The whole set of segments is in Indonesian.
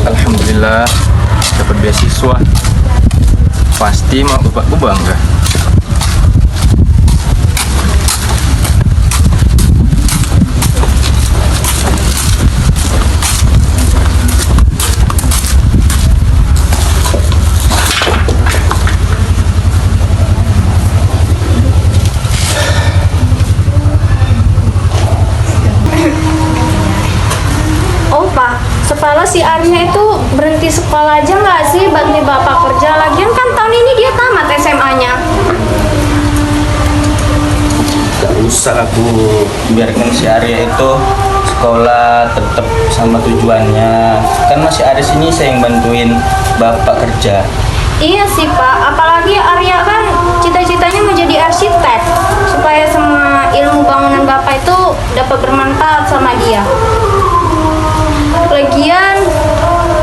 Alhamdulillah dapat beasiswa, pasti mak bapakku bangga. Oh Pak, kepala si Arya itu berhenti sekolah aja nggak sih bantu bapak kerja? Lagian kan tahun ini dia tamat SMA-nya. Gak usah aku biarkan si Arya itu sekolah tetap sama tujuannya. Kan masih ada sini saya yang bantuin bapak kerja. Iya sih Pak, apalagi Arya kan cita-citanya mau jadi arsitek supaya semua ilmu bangunan bapak itu dapat bermanfaat sama dia. Lagian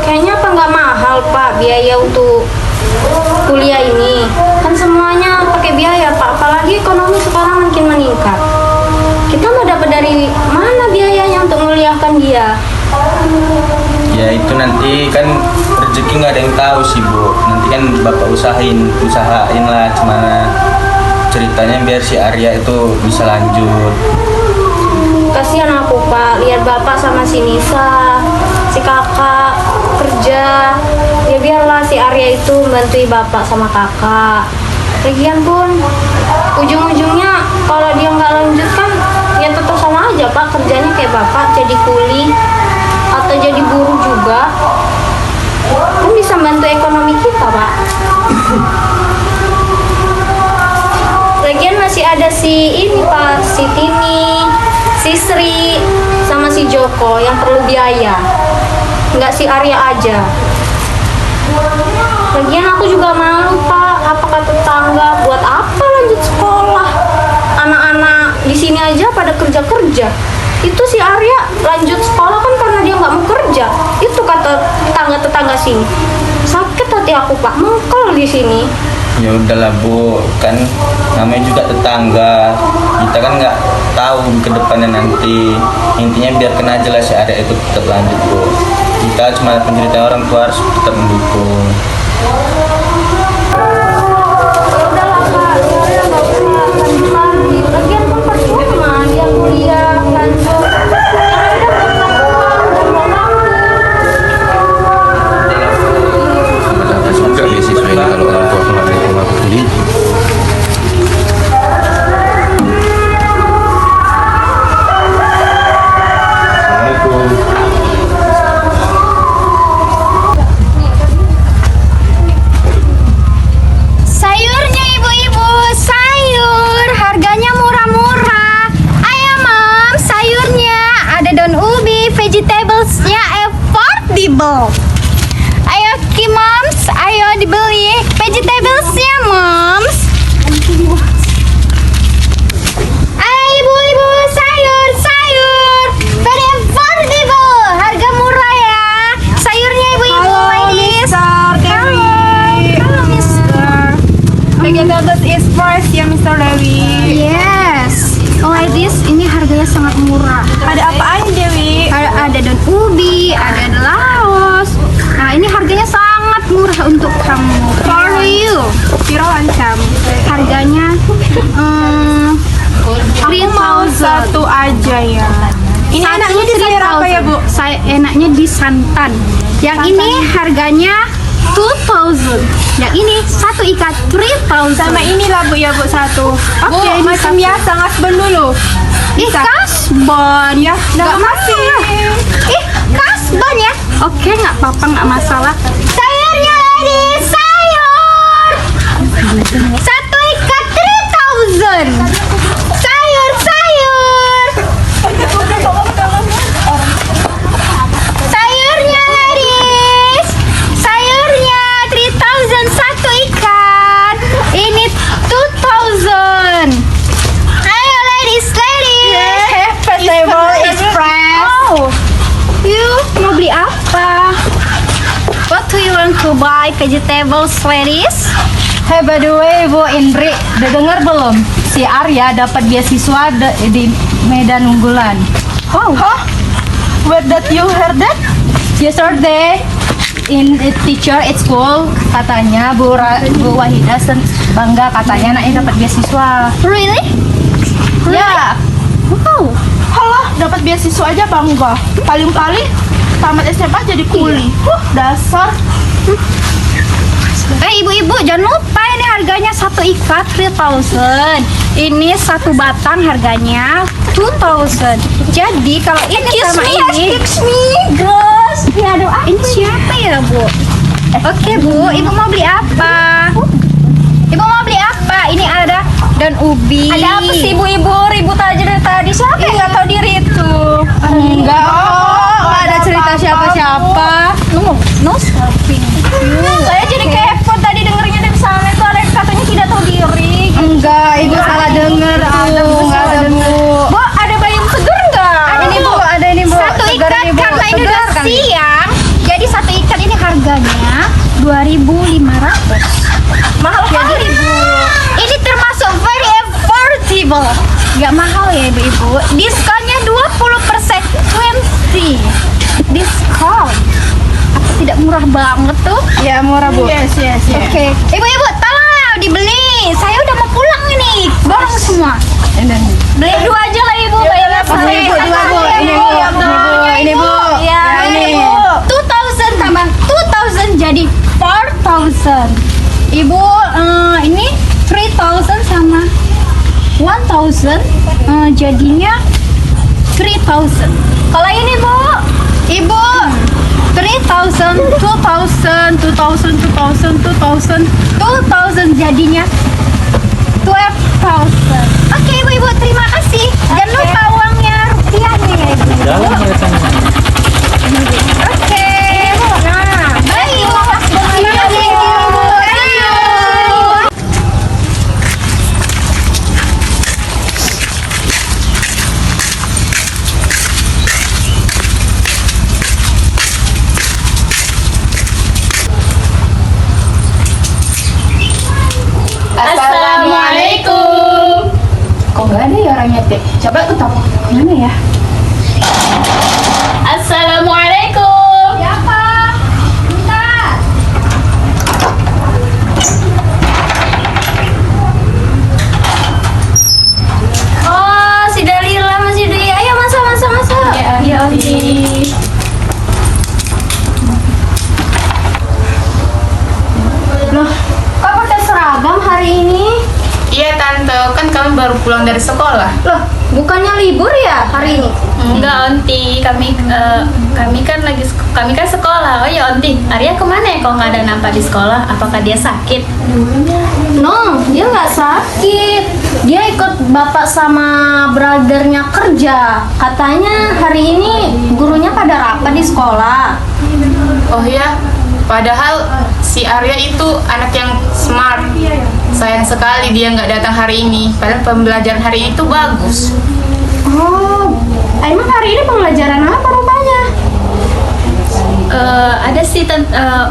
kayaknya apa nggak mahal Pak biaya untuk kuliah ini, kan semuanya pakai biaya Pak, apalagi ekonomi sekarang makin meningkat. Kita mau dapat dari mana biayanya untuk menguliahkan dia? Ya itu nanti kan rezeki nggak ada yang tahu sih Bu. Nanti kan bapak usahain lah gimana ceritanya biar si Arya itu bisa lanjut. Kasihan aku Pak, lihat bapak sama si Nisa, si kakak kerja. Ya biarlah si Arya itu bantu bapak sama kakak. Lagian pun ujung-ujungnya kalau dia nggak lanjut kan ya tetap sama aja Pak, kerjanya kayak bapak jadi kuli atau jadi buruh juga. Kan bisa bantu ekonomi kita Pak. Lagian masih ada si ini Pak, si Tini, si Sri, sama si Joko yang perlu biaya. Nggak si Arya aja. Lagian aku juga malu Pak, apa kata tetangga, buat apa lanjut sekolah? Anak-anak di sini aja pada kerja-kerja. Itu si Arya lanjut sekolah kan karena dia nggak mau kerja. Itu kata tetangga-tetangga sini. Sakit hati aku Pak, mengkel di sini. Ya udahlah Bu, kan namanya juga tetangga. Kita kan nggak tahu ke depannya nanti. Intinya biarkan aja lah si Arya itu tetap lanjut Bu. Kita cuma pencerita orang tua harus tetap mendukung. Udahlah Pak, dia nggak usah lanjut lagi. Lagian kan percuma dia kuliah lanjut. Dapat juga beasiswa ini kalau orang tua nggak dukung aku sendiri. Sayurnya ibu-ibu, sayur harganya murah-murah. Ayo Mom, sayurnya ada daun ubi, vegetablesnya affordable. Ayo Ki Moms, ayo dibeli vegetablesnya Moms. Ayo ibu-ibu, sayur very affordable, harga murah ya. Sayurnya ibu-ibu, ladies. Halo Mister. Vegetables is price ya Mr. Dewi. Yes. Ladies, ini harganya sangat murah. Ada apa aja Dewi? Ada daun ubi, ada laos. Nah, ini harganya sangat murah untuk kamu. For you. Piro ancam. Harganya Aku mau 3,000. satu aja ya. Ini Satu enaknya di sayur apa ya, 3,000. Bu? Saya enaknya di santan. Yang ini harganya 2,000. Yang ini satu ikat 3,000. Sama inilah Bu ya, Bu, satu. Oke, Bu, ini macam satu. biasa ngasbon dulu. Ih, kasbon. Ya, Nggak nggak masih. masalah. Ih, kasbon ya. Oke, nggak apa-apa, nggak masalah. Sayurnya ladies, sayur. Satu ikat 3,000. Sayur, sayur. Sayurnya ladies. Sayurnya 3,000 satu ikat. Ini 2,000. Ayo ladies, ladies. Vegetable express. Oh, you mau beli apa? What do you want to buy? Vegetables, ladies? Hey, by the way, Bu Indri, udah dengar belum? Si Arya dapat beasiswa di Medan Unggulan. Oh, Hah? Where that you heard that? Yesterday, in a teacher at school, katanya Bu Wahida bangga katanya anaknya dapat beasiswa. really? Ya, Wow. Halah, dapat beasiswa aja bangga. Paling-paling tamat SMA jadi kuli. Dasar. Ibu-ibu jangan lupa ini harganya satu ikat 3,000. Ini satu batang harganya 2,000. Jadi kalau ini sama ini, Girls, ini siapa ya Bu? Oke Bu, ibu mau beli apa? Ibu mau beli apa? Ini ada daun ubi. ada apa sih ibu-ibu ribut aja dari tadi? Siapa yang nggak tahu diri itu? enggak kok, nggak ada cerita siapa-siapa. No shopping. Saya jadi kepo tadi dengernya dari sana itu ada yang katanya tidak tahu diri. Enggak, ibu salah denger tuh, nggak ada Bu. Bu, ada bayi seger nggak? Ini Bu, ada ini Bu. Satu Segar ikat ini, Bu. karena ini udah Segar kan? siang. Jadi satu ikat ini harganya 2.500. Mahal kali Bu. Ini termasuk very affordable. Gak mahal ya ibu-ibu. Diskonnya 20%. 20. Diskon. Apa tidak murah banget tuh? Ya, murah Bu. Yes. Oke. Ibu-ibu tolonglah dibeli. Saya udah mau pulang ini. Borong semua. Beli dua aja lah ibu, bayarnya sama. Ini Bu, dua Bu. Ini Bu, ini Bu. Ya, ini. ini Bu. 2,000 tambah 2,000 jadi 4,000. Ibu ini 3,000 sama 1,000 jadinya 3,000. Kalau ini Bu, Ibu 3,000, 2,000, 2,000, 2,000, 2,000, 2,000 jadinya 12,000. Oke ibu-ibu, terima kasih. Jangan lupa uangnya rupiahnya ya ibu. Jalan mereka. Oke. Nah, baik. Terima kasih ibu. Ayo. Assalamualaikum. Kok nggak ada ya orang nyetik? Coba aku tahu mana ya? Assalamualaikum. Siapa? Bentar. Oh, si Dalila masih di. Ayo masa. Ya, Aunty. Loh, kok pakai seragam hari ini? Iya tante, kan kami baru pulang dari sekolah. Loh, bukannya libur ya hari ini? Enggak, Onti. Kami kan sekolah. Oh ya, Onti. Arya kemana ya? Kok nggak ada nampak di sekolah? Apakah dia sakit? No, dia nggak sakit. Dia ikut bapak sama brothernya kerja. Katanya hari ini gurunya pada rapat di sekolah. Oh ya, padahal si Arya itu anak yang smart. Sayang sekali dia nggak datang hari ini. Padahal pembelajaran hari ini tuh bagus. Oh, emang hari ini pembelajaran apa rupanya? Ada sih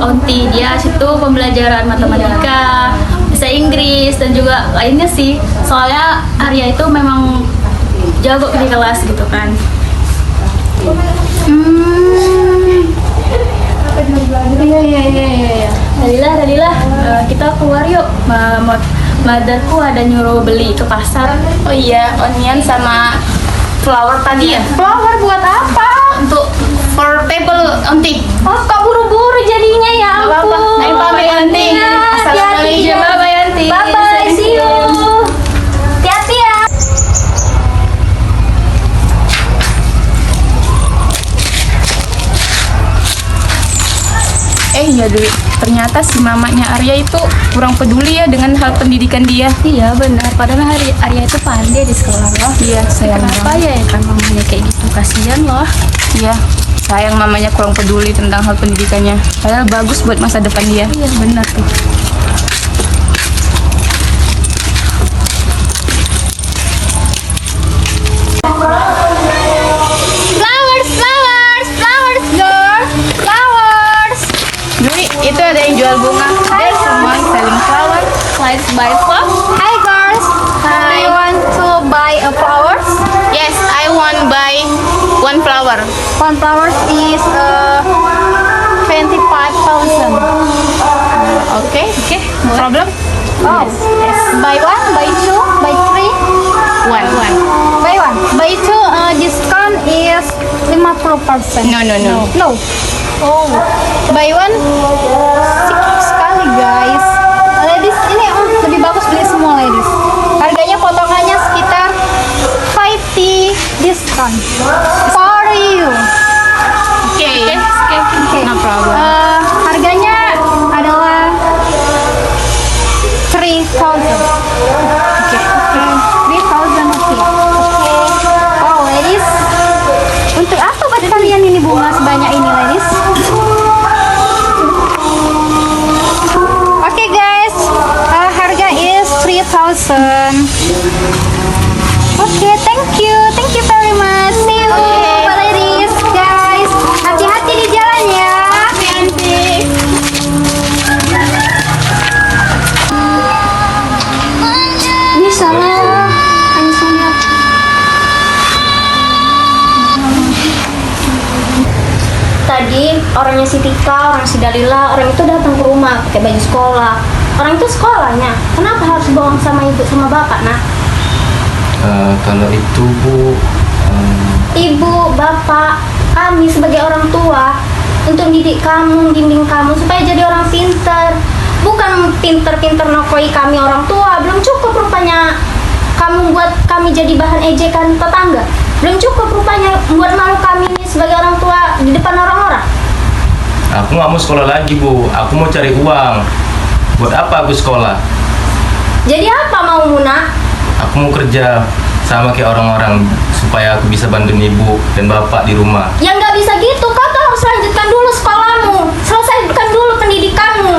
Onti. Dia situ pembelajaran matematika, bahasa Inggris dan juga lainnya sih. Soalnya Arya itu memang jago di kelas gitu kan. Iya. Dalila, kita keluar yuk. Mari motherku ada nyuruh beli ke pasar. Oh iya, onion sama flour tadi ya? Flower buat apa? Untuk for table, Onti. Oh, kok buru-buru jadinya ya Nggak apa-apa. ampun. Ayo pamit, Yanti. Iya, hati-hati Assalamualaikum. ya. Bye-bye, Yanti. Bye-bye, see you. Hati-hati ya. Iya Dwi, ternyata si mamanya Arya itu kurang peduli ya dengan hal pendidikan dia. Iya benar, padahal Arya itu pandai di sekolah loh. Iya, sayang Kenapa banget. ya kan mamanya kayak gitu, kasihan loh. Iya, sayang mamanya kurang peduli tentang hal pendidikannya. Padahal bagus buat masa depan dia. Iya benar tuh. Flowers, flowers, flowers, girl. Flowers. Dwi, itu ada yang jual bunga. There's someone selling flowers. Let's buy flower. Hi, girls. Do you want to buy a flowers? Yes, I want buy one flower. One flowers is 25,000. Okay, no problem. Oh, buy one, buy two, buy three. One. Buy one. Buy two, discount is 50%. No. No. Oh. Buy one, sikit sekali guys. Ladies, ini lebih bagus beli semua ladies. Harganya potongannya sekitar 50 discount for you. Okay. No problem. Harganya adalah 3,000. Oke. 3,000 oke. Oh, ladies. Untuk apa buat kalian ini bunga sebanyak ini, ladies? Oke, guys. Harga is 3,000. Oke, thank you. Thank you very much. See you, ladies, guys. Hati-hati di jalan ya. Ini salah. Hanya salah. Tadi orangnya si Tika, orang si Dalila, orang itu datang ke rumah pakai baju sekolah. Orang itu sekolahnya, kenapa harus bohong sama ibu sama bapak, nah? Kalau itu Bu, Ibu, bapak, kami sebagai orang tua untuk mendidik kamu, bimbing kamu supaya jadi orang pintar. Bukan pinter-pinter nokoi kami orang tua. Belum cukup rupanya kamu buat kami jadi bahan ejekan tetangga. Belum cukup rupanya buat malu kami ini sebagai orang tua di depan orang-orang. aku nggak mau sekolah lagi Bu, aku mau cari uang. Buat apa aku sekolah? Jadi apa mau Muna? Aku mau kerja sama kayak orang-orang supaya aku bisa bantuin ibu dan bapak di rumah. Ya nggak bisa gitu, kau tuh harus lanjutkan dulu sekolahmu, selesaikan dulu pendidikanmu.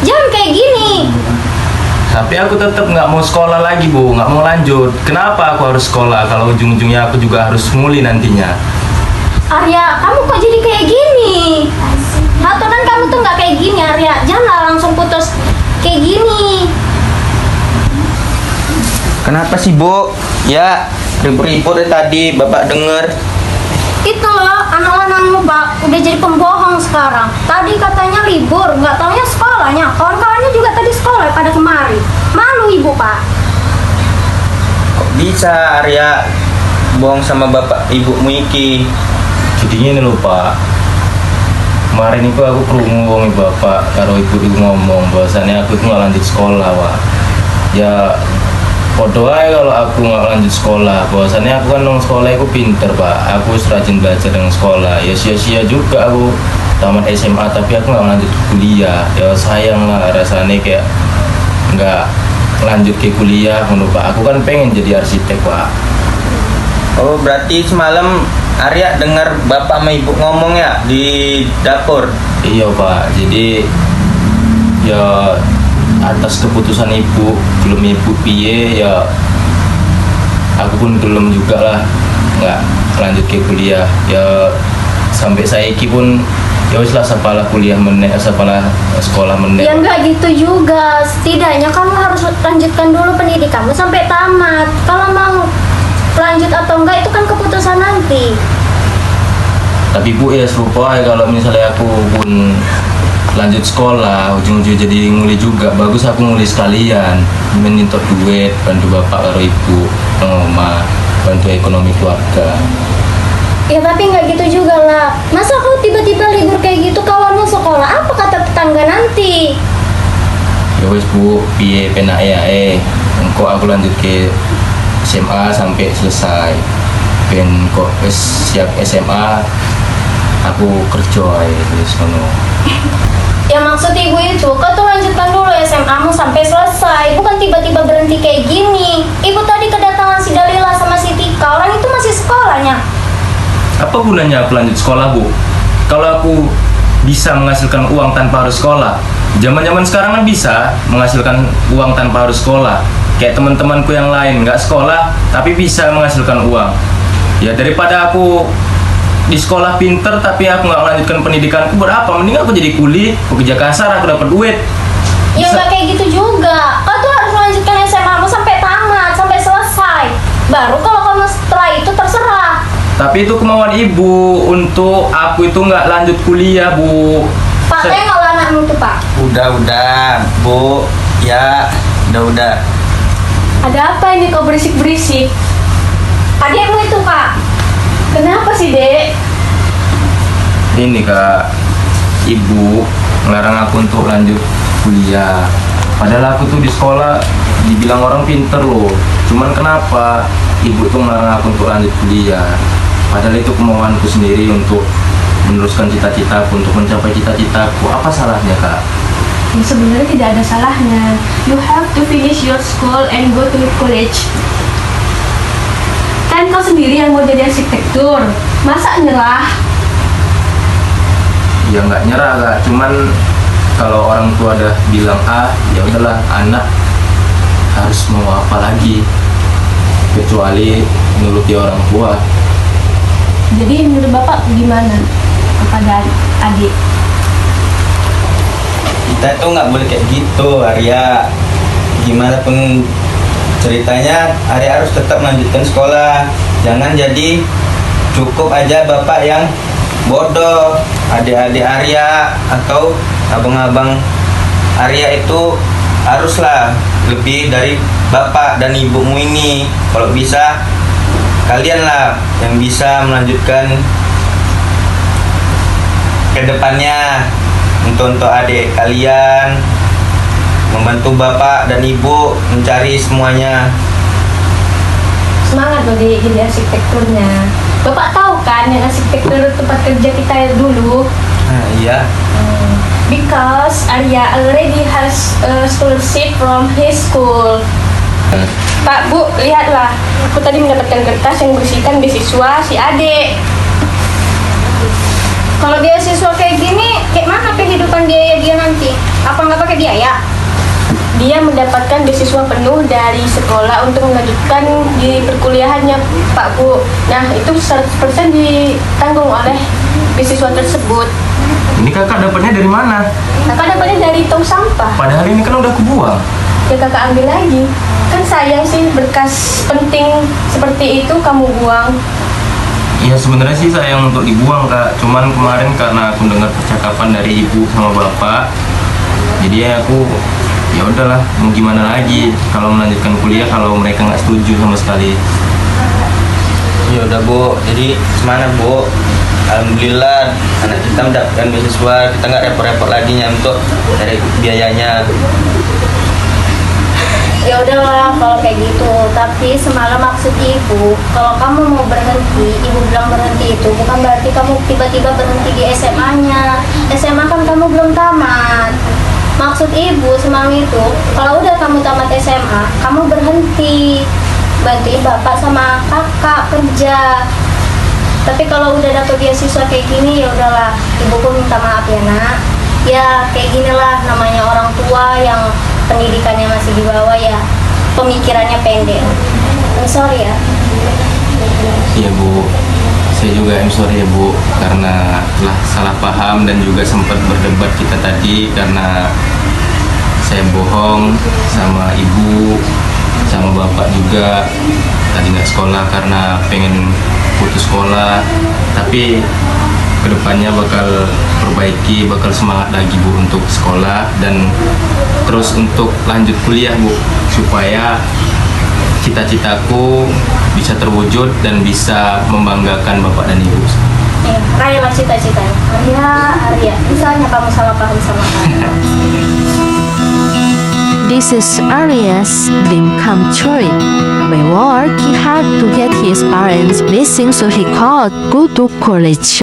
Jangan kayak gini. Tapi aku tetap nggak mau sekolah lagi Bu, nggak mau lanjut. Kenapa aku harus sekolah kalau ujung-ujungnya aku juga harus nguli nantinya? Arya, kamu kok jadi kayak gini? Aturan kamu tuh nggak kayak gini, Arya. Janganlah langsung putus kayak gini. kenapa sih Bu? Ya, ribut-ribut dari tadi, Bapak denger. Itu loh, anak-anakmu Pak udah jadi pembohong sekarang. Tadi katanya libur, nggak taunya sekolahnya. Kawan-kawannya juga tadi sekolah pada kemari. Malu ibu Pak. Kok bisa Arya bohong sama bapak ibumu iki? Jadinya ini loh Pak, kemarin itu aku krungu wong bapak karo ibu ngomong bahwasannya aku itu nggak lanjut sekolah Pak. Ya podo aja kalau aku nggak lanjut sekolah, bahwasannya aku kan nong sekolah aku pinter Pak, aku rajin belajar dengan sekolah. Ya sia-sia juga aku tamat SMA tapi aku nggak lanjut kuliah. Ya sayang lah rasanya kayak nggak lanjut ke kuliah menurut Pak. Aku kan pengen jadi arsitek Pak. Oh, berarti semalam Arya dengar bapak sama ibu ngomong ya di dapur? Iya Pak, jadi ya atas keputusan ibu, belum ibu piye ya aku pun belum juga lah nggak lanjut ke kuliah. Ya sampai saiki pun ya wis lah sekolah kuliah meneh, sekolah sekolah meneh. Ya nggak gitu juga. Setidaknya kamu harus lanjutkan dulu pendidikanmu sampai tamat. Kalau mau lanjut atau enggak itu kan keputusan nanti. Tapi Bu ya serupa ya kalau misalnya aku pun lanjut sekolah, ujung-ujung jadi nguli juga. Bagus aku nguli sekalian, menintok duit, bantu bapak karo ibu, mama, bantu ekonomi keluarga. Ya tapi nggak gitu juga lah. Masa kau tiba-tiba libur kayak gitu kawanmu sekolah? Apa kata tetangga nanti? Ya wes bu, piye penak ya engko aku lanjut ke SMA sampai selesai. Ben kok siap SMA, aku kerja wis ngono. Ya maksud ibu itu, kau tuh lanjutkan dulu SMA-mu sampai selesai. Bukan tiba-tiba berhenti kayak gini. Ibu tadi kedatangan si Dalila sama si Tika. Orang itu masih sekolahnya. Apa gunanya aku lanjut sekolah bu? Kalau aku bisa menghasilkan uang tanpa harus sekolah, zaman-zaman sekarang kan bisa menghasilkan uang tanpa harus sekolah. Kayak teman-temanku yang lain nggak sekolah tapi bisa menghasilkan uang. Ya daripada aku di sekolah pinter tapi aku nggak melanjutkan pendidikanku, berapa? Mending aku jadi kuli, pekerja kasar, aku dapat duit. Ya nggak kayak gitu juga. Kau tuh harus melanjutkan SMA-mu sampai tamat, sampai selesai. Baru kalau kamu setelah itu terserah. Tapi itu kemauan ibu untuk aku itu nggak lanjut kuliah bu. Pak, tengoklah anakmu tuh Pak. Udah bu, ya udah. Ada apa ini kau berisik-berisik? Adikmu itu Kak. Kenapa sih, Dek? Ini kak, ibu ngelarang aku untuk lanjut kuliah. Padahal aku tuh di sekolah dibilang orang pinter loh. Cuman kenapa ibu tuh ngelarang aku untuk lanjut kuliah? Padahal itu kemauanku sendiri untuk meneruskan cita-citaku, untuk mencapai cita-citaku. Apa salahnya kak? Ya, sebenarnya tidak ada salahnya. You have to finish your school and go to college. Kan kau sendiri yang mau jadi arsitektur. Masa nyerah? Ya nggak nyerah kak. Cuman kalau orang tua udah bilang A, ya udahlah, anak harus mau apa lagi kecuali menuruti orang tua. Jadi menurut Bapak gimana kepada adik? Kita tuh nggak boleh kayak gitu, Arya. Gimana pun ceritanya, Arya harus tetap melanjutkan sekolah. Jangan jadi cukup aja bapak yang bodoh. Adik-adik Arya atau abang-abang Arya itu haruslah lebih dari bapak dan ibumu ini. Kalau bisa, kalianlah yang bisa melanjutkan ke depannya untuk adik kalian, membantu bapak dan ibu mencari semuanya. Semangat loh jadi arsitekturnya. Bapak tahu kan yang arsitektur tempat kerja kita dulu? Nah, iya. Because Arya already has a scholarship from his school. Pak, Bu, lihatlah. Aku tadi mendapatkan kertas yang berisikan beasiswa si Ade. Kalau beasiswa kayak gini, kayak mana kehidupan biaya dia nanti? Apa nggak pakai biaya? Dia mendapatkan beasiswa penuh dari sekolah untuk melanjutkan di perkuliahannya, Pak Bu. Nah, itu 100% ditanggung oleh beasiswa tersebut. Ini kakak dapatnya dari mana? Kakak dapatnya dari tong sampah. Padahal ini kan udah kubuang. Ya kakak ambil lagi. Kan sayang sih berkas penting seperti itu kamu buang. Ya sebenarnya sih sayang untuk dibuang kak. Cuman kemarin karena aku dengar percakapan dari ibu sama bapak, jadi ya aku ya udahlah, mau gimana lagi kalau melanjutkan kuliah kalau mereka nggak setuju sama sekali. Ya udah Bu, jadi gimana Bu? Alhamdulillah anak kita mendapatkan beasiswa, kita nggak repot-repot lagi untuk dari biayanya. Ya udahlah kalau kayak gitu. Tapi semalam maksud ibu, kalau kamu mau berhenti, ibu bilang berhenti itu bukan berarti kamu tiba-tiba berhenti di SMA-nya. SMA kan kamu belum tamat. Maksud ibu semalam itu, kalau udah kamu tamat SMA, kamu berhenti, bantuin bapak sama kakak kerja. Tapi kalau udah dapet beasiswa kayak gini, ya udahlah, ibu pun minta maaf ya nak. Ya kayak ginilah namanya orang tua yang pendidikannya masih di bawah ya, pemikirannya pendek. I'm sorry ya. Iya Bu, saya juga sorry ya Bu, karena telah salah paham dan juga sempat berdebat kita tadi karena saya bohong sama ibu, sama bapak juga. Tadi nggak sekolah karena pengen putus sekolah, tapi kedepannya bakal perbaiki, bakal semangat lagi Bu untuk sekolah dan terus untuk lanjut kuliah Bu, supaya cita-citaku bisa terwujud dan bisa membanggakan Bapak dan Ibu. Rayalah cita-citanya. Arya, misalnya kamu salah paham sama Arya. This is Arya's dream come true. By work, he had to get his parents' blessing, so he could go to college.